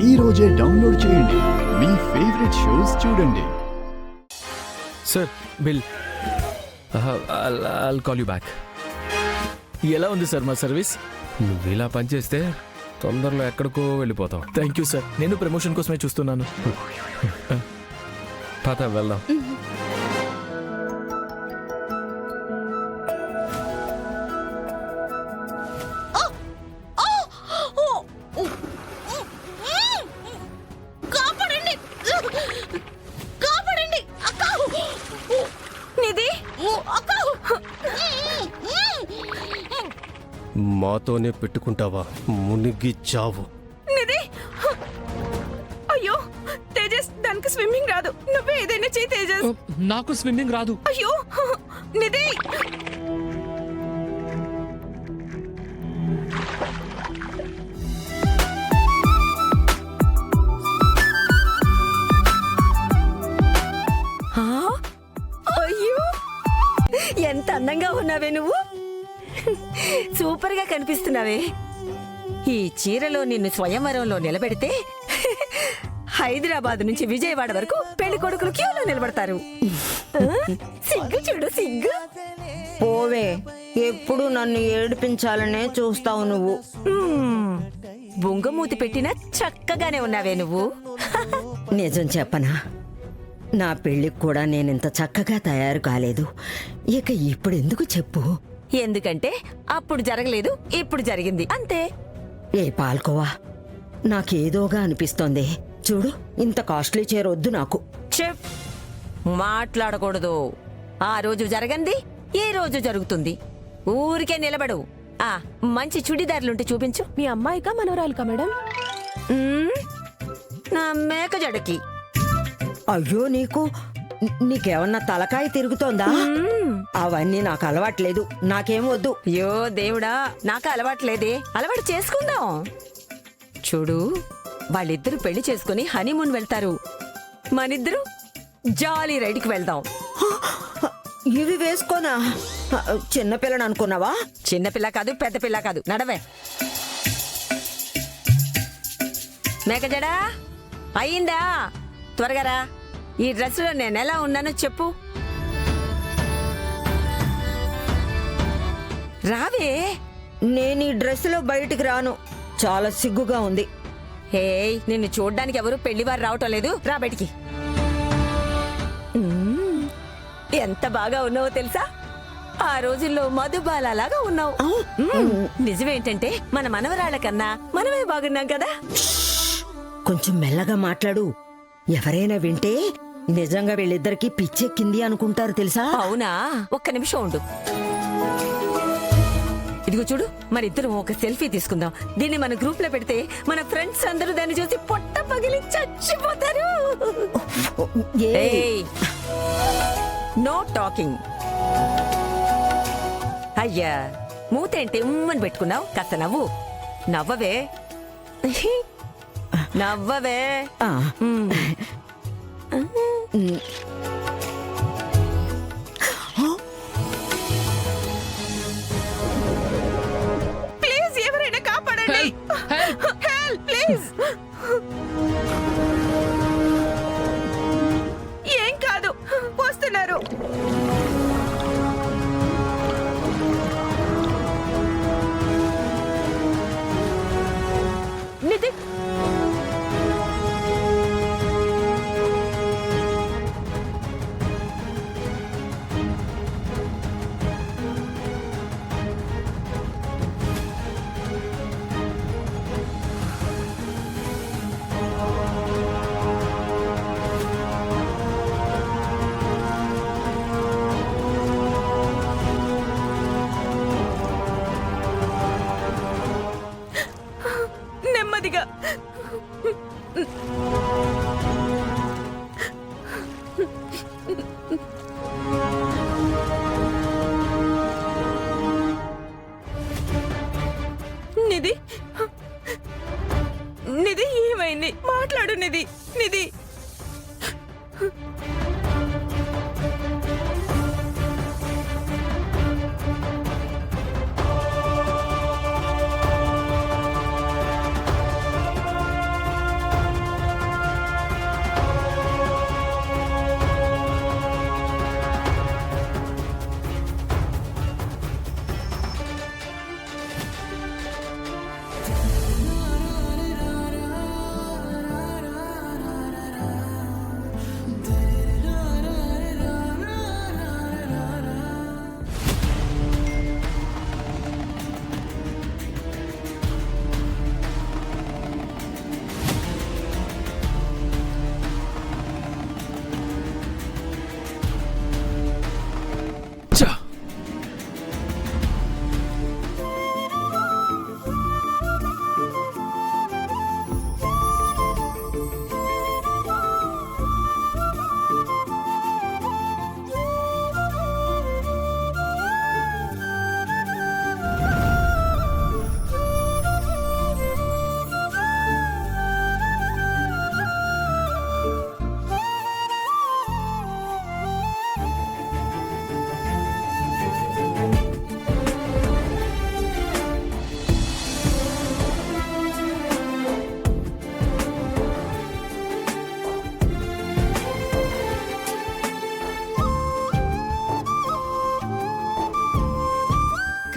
ఈ రోజే డౌన్లోడ్ చేయండి. మీ ఫేవరెట్ షోస్ చూడండి. Sir bill. I'll call you back. ఎలా ఉంది సార్ మా సర్వీస్? నువ్వు ఇలా పనిచేస్తే తొందరలో ఎక్కడికో వెళ్ళిపోతావు. Thank you sir. నేను ప్రమోషన్ కోసమే చూస్తున్నాను. పద వెళ్దాం. మాతోనే పెట్టుకుంటావా? మునిగి చావు. నిధి, అయ్యో తేజస్, దానికి స్విమ్మింగ్ రాదు. నువ్వే ఏదైనా చెయ్యి తేజస్. నాకు స్విమ్మింగ్ రాదు. అయ్యో నిధి. అయ్యో ఎంత అందంగా ఉన్నావే నువ్వు. సూపర్ గా కనిపిస్తున్నావే. ఈ చీరలో నిన్ను స్వయంవరంలో నిలబెడితే హైదరాబాద్ నుంచి విజయవాడ వరకు పెళ్లి కొడుకులు క్యూలో నిలబడతారు. సిగ్గు చూడు, సిగ్గు. పోవే, ఎప్పుడు నన్ను ఏడిపించాలనే చూస్తావు నువ్వు. బొంగమూతి పెట్టినా చక్కగానే ఉన్నావే నువ్వు. నిజం చెప్పనా, నా పెళ్లికి కూడా నేనింత చక్కగా తయారు కాలేదు. ఇక ఇప్పుడు ఎందుకు చెప్పు? ఎందుకంటే అప్పుడు జరగలేదు, ఇప్పుడు జరిగింది అంతే. ఏ పాల్కోవా, నాకేదోగా అనిపిస్తోంది. చూడు, ఇంత కాస్ట్లీ చీర వద్దు నాకు. చెప్, మాట్లాడకూడదు. ఆ రోజు జరగంది ఏ రోజు జరుగుతుంది. ఊరికే నిలబడు. మంచి చుడిదారులుంటే చూపించు. మీ అమ్మాయికా మనవరాలుకా మేడం? నా మేక జడకి. అయ్యో, నీకేమన్నా తలకాయ తిరుగుతోందా? అవన్నీ నాకు అలవాట్లేదు, నాకేం వద్దు. అయ్యో దేవుడా, నాకు అలవాట్లేదే. అలవాటు చేసుకుందాం. చూడు, వాళ్ళిద్దరూ పెళ్లి చేసుకుని హనీమూన్ వెళ్తారు. మనిద్దరు జాలీ రైడ్కి వెళ్దాం. ఇవి వేసుకోనా? చిన్నపిల్లని అనుకున్నావా? చిన్నపిల్ల కాదు, పెద్ద పిల్ల కాదు. నడవే. మేకజడా అయిందా? త్వరగా రా. ఈ డ్రెస్లో నేనెలా ఉన్నానో చెప్పు. రావే. నేను ఈ డ్రెస్సులో బయటికి రాను, చాలా సిగ్గుగా ఉంది. హే, నిన్ను చూడ్డానికి ఎవరు పెళ్లివారు రావటం లేదు. రా బయటికి. ఎంత బాగా ఉన్నావో తెలుసా? ఆ రోజుల్లో మధుబాలలాగా ఉన్నావు. నిజమేంటంటే మన మనవరాళ్ళ కన్నా మనమే బాగున్నాం కదా. కొంచెం మెల్లగా మాట్లాడు. ఎవరైనా వింటే నిజంగా వీళ్ళిద్దరికి పిచ్చెక్కింది అనుకుంటారు తెలుసా? అవునా? ఒక్క నిమిషం ఉండు. ఇదిగో చూడు, మరిద్దరం ఒక సెల్ఫీ తీసుకుందాం. దీన్ని మన గ్రూప్ లో పెడితే మన ఫ్రెండ్స్ అందరూ దాన్ని చూసి పొట్ట పగిలి చచ్చిపోతారు. No talking. అయ్యా, మూతేంటి ఉమ్మని పెట్టుకున్నావు? కాస్త నవ్వు. నవ్వవే, నవ్వవే. ప్లీజ్ ఎవరైనా కాపాడండి. Help please. ఏం కాదు, వస్తున్నారు. నిధి, నెమ్మదిగా. నిధి, నిధి ఏమైంది? మాట్లాడు నిధి. నిధి,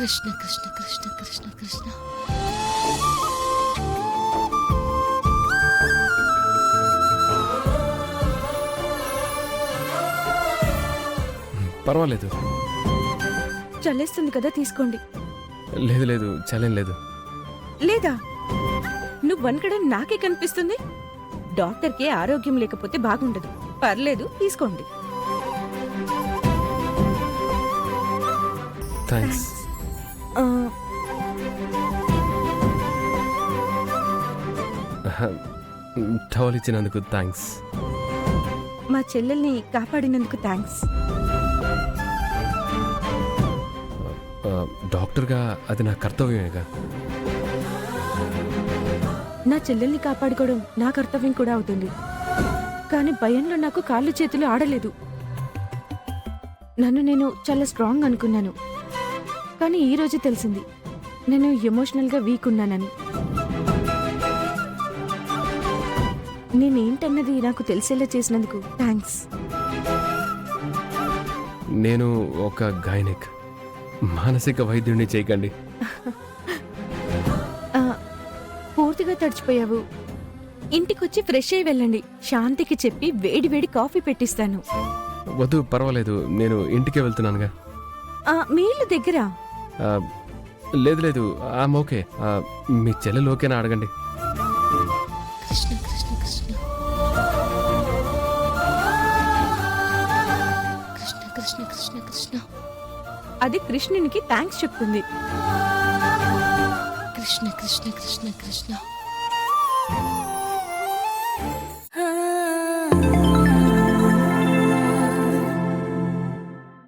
కృష్ణ కృష్ణ కృష్ణ కృష్ణ కృష్ణ పర్వాలేదు. చల్లేస్తుంది కదా తీసుకోండి. లేదు లేదు, చలేం లేదు. లేదా నువ్వు వనకడం నాకే కనిపిస్తుంది. డాక్టర్కి ఆరోగ్యం లేకపోతే బాగుండదు. పర్లేదు తీసుకోండి. థ్యాంక్స్. ఆ, టవల్ ఇచ్చినందుకు థ్యాంక్స్. మా చెల్లెల్ని కాపాడినందుకు థ్యాంక్స్. డాక్టర్గా అది నా కర్తవ్యమేగా. నా చెల్లెల్ని కాపాడుకోవడం నా కర్తవ్యం కూడా అవుతుంది. కానీ భయంలో నాకు కాళ్ళు చేతులు ఆడలేదు. నన్ను నేను చాలా స్ట్రాంగ్ అనుకున్నాను. కానీ ఈ రోజు తెలిసింది నేను ఎమోషనల్గా వీక్ ఉన్నానని. నేనేంటన్నది నాకు తెలిసేలా చేసినందుకు థ్యాంక్స్. నేను ఒక గైనిక్, మానసిక వైద్యుడిని చేయకండి. ఆ, పూర్తిగా తడిచిపోయావు. ఇంటికొచ్చి ఫ్రెష్ అయ్యి వెళ్ళండి. శాంతికి చెప్పి వేడి వేడి కాఫీ పెట్టిస్తాను. వద్దు, పర్వాలేదు, నేను ఇంటికే వెళ్తున్నానుగా. మీ ఇల్లు దగ్గర? ఆ, లేదు లేదు, ఆమె ఓకే. మీ చెల్లెలు ఓకేనా అడగండి. కృష్ణ కృష్ణ కృష్ణ కృష్ణ కృష్ణ కృష్ణ కృష్ణ అది కృష్ణునికి థ్యాంక్స్ చెప్తుంది. కృష్ణ కృష్ణ కృష్ణ కృష్ణ